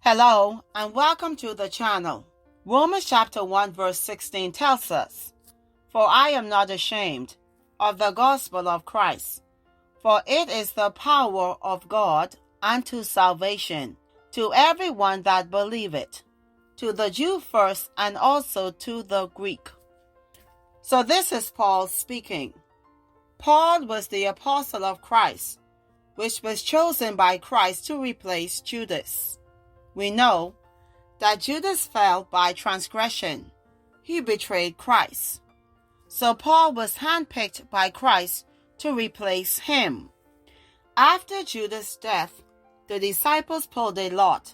Hello and welcome to the channel. Romans chapter 1 verse 16 tells us, "For I am not ashamed of the gospel of Christ, for it is the power of God unto salvation, to everyone that believeth, to the Jew first and also to the Greek." So this is Paul speaking. Paul was the apostle of Christ, which was chosen by Christ to replace Judas. We know that Judas fell by transgression. He betrayed Christ. So Paul was handpicked by Christ to replace him. After Judas' death, the disciples pulled a lot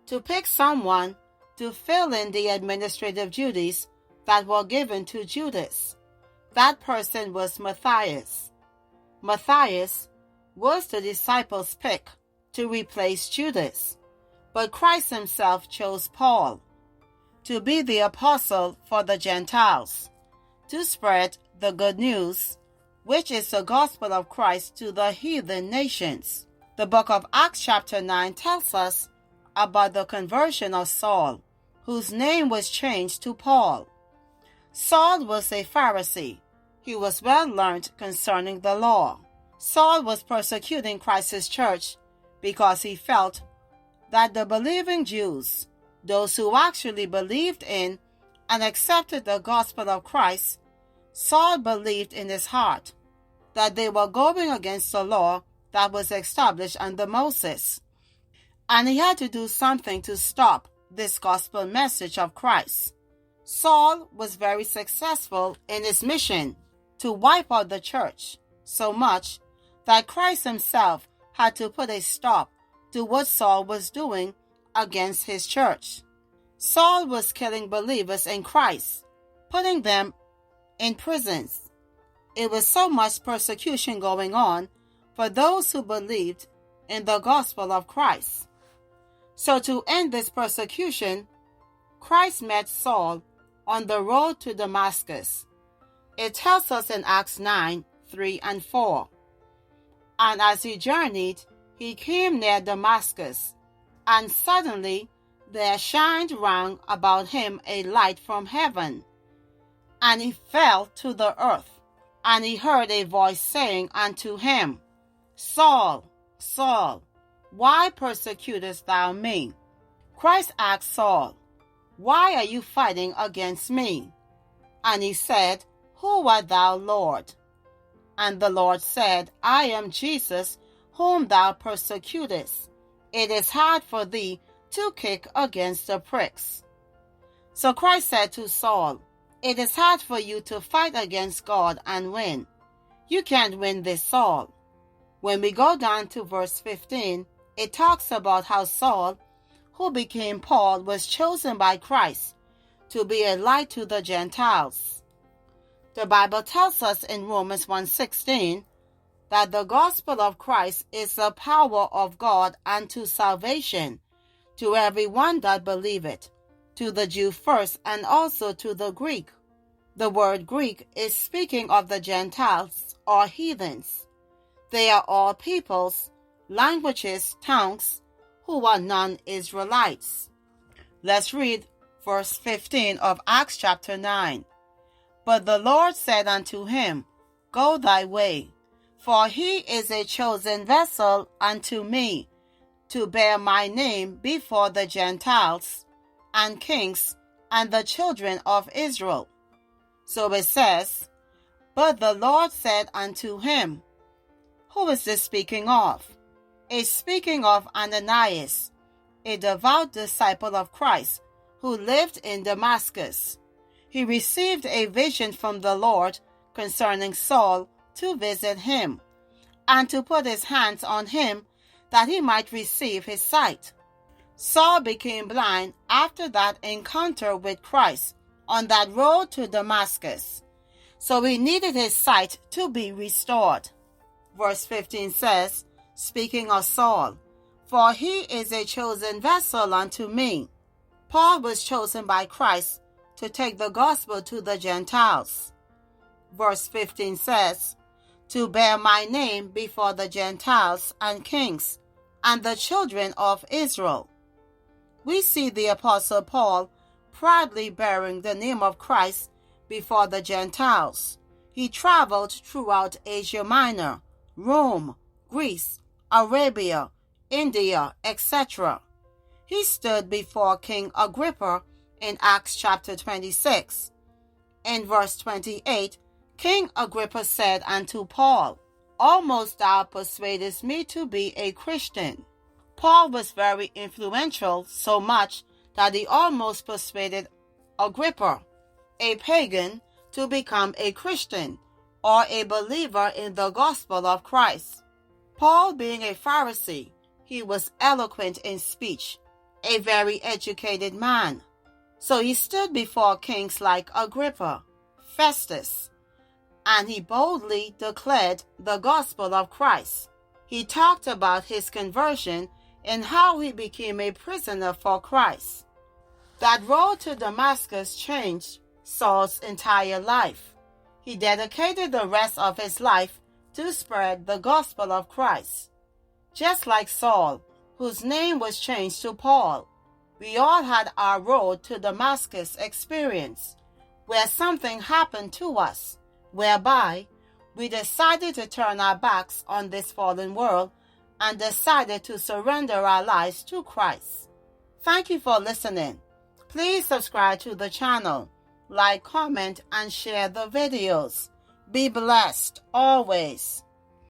to pick someone to fill in the administrative duties that were given to Judas. That person was Matthias. Matthias was the disciples' pick to replace Judas. But Christ himself chose Paul to be the apostle for the Gentiles, to spread the good news, which is the gospel of Christ to the heathen nations. The book of Acts chapter 9 tells us about the conversion of Saul, whose name was changed to Paul. Saul was a Pharisee. He was well learned concerning the law. Saul was persecuting Christ's church because he felt that the believing Jews, those who actually believed in and accepted the gospel of Christ, Saul believed in his heart that they were going against the law that was established under Moses. And he had to do something to stop this gospel message of Christ. Saul was very successful in his mission to wipe out the church, so much that Christ himself had to put a stop to what Saul was doing against his church. Saul was killing believers in Christ, putting them in prisons. It was so much persecution going on for those who believed in the gospel of Christ. So to end this persecution, Christ met Saul on the road to Damascus. It tells us in Acts 9, 3 and 4. And as he journeyed, he came near Damascus, and suddenly there shined round about him a light from heaven. And he fell to the earth, and he heard a voice saying unto him, "Saul, Saul, why persecutest thou me?" Christ asked Saul, "Why are you fighting against me?" And he said, "Who art thou, Lord?" And the Lord said, "I am Jesus, whom thou persecutest. It is hard for thee to kick against the pricks." So Christ said to Saul, "It is hard for you to fight against God and win. You can't win this, Saul." When we go down to verse 15, it talks about how Saul, who became Paul, was chosen by Christ to be a light to the Gentiles. The Bible tells us in Romans 1:16 that the gospel of Christ is the power of God unto salvation, to everyone that believeth, to the Jew first and also to the Greek. The word Greek is speaking of the Gentiles or heathens. They are all peoples, languages, tongues, who are non-Israelites. Let's read verse 15 of Acts chapter 9. "But the Lord said unto him, Go thy way, for he is a chosen vessel unto me, to bear my name before the Gentiles, and kings, and the children of Israel." So it says, "But the Lord said unto him." Who is this speaking of? It's speaking of Ananias, a devout disciple of Christ, who lived in Damascus. He received a vision from the Lord concerning Saul to visit him, and to put his hands on him that he might receive his sight. Saul became blind after that encounter with Christ on that road to Damascus, so he needed his sight to be restored. Verse 15 says, speaking of Saul, "For he is a chosen vessel unto me." Paul was chosen by Christ to take the gospel to the Gentiles. Verse 15 says, "To bear my name before the Gentiles and kings and the children of Israel." we see the Apostle Paul proudly bearing the name of Christ before the Gentiles. He traveled throughout Asia Minor, Rome, Greece, Arabia, India, etc. He stood before King Agrippa in Acts chapter 26. In verse 28, King Agrippa said unto Paul, Almost thou persuadest me to be a Christian. Paul was very influential, so much that he almost persuaded Agrippa, a pagan, to become a Christian or a believer in the gospel of Christ. Paul, being a Pharisee, he was eloquent in speech, a very educated man. So he stood before kings like Agrippa, Festus, and he boldly declared the gospel of Christ. He talked about his conversion and how he became a prisoner for Christ. That road to Damascus changed Saul's entire life. He dedicated the rest of his life to spread the gospel of Christ. Just like Saul, whose name was changed to Paul, we all had our road to Damascus experience, where something happened to us, whereby we decided to turn our backs on this fallen world and decided to surrender our lives to Christ. Thank you for listening. Please subscribe to the channel, like, comment, and share the videos. Be blessed always.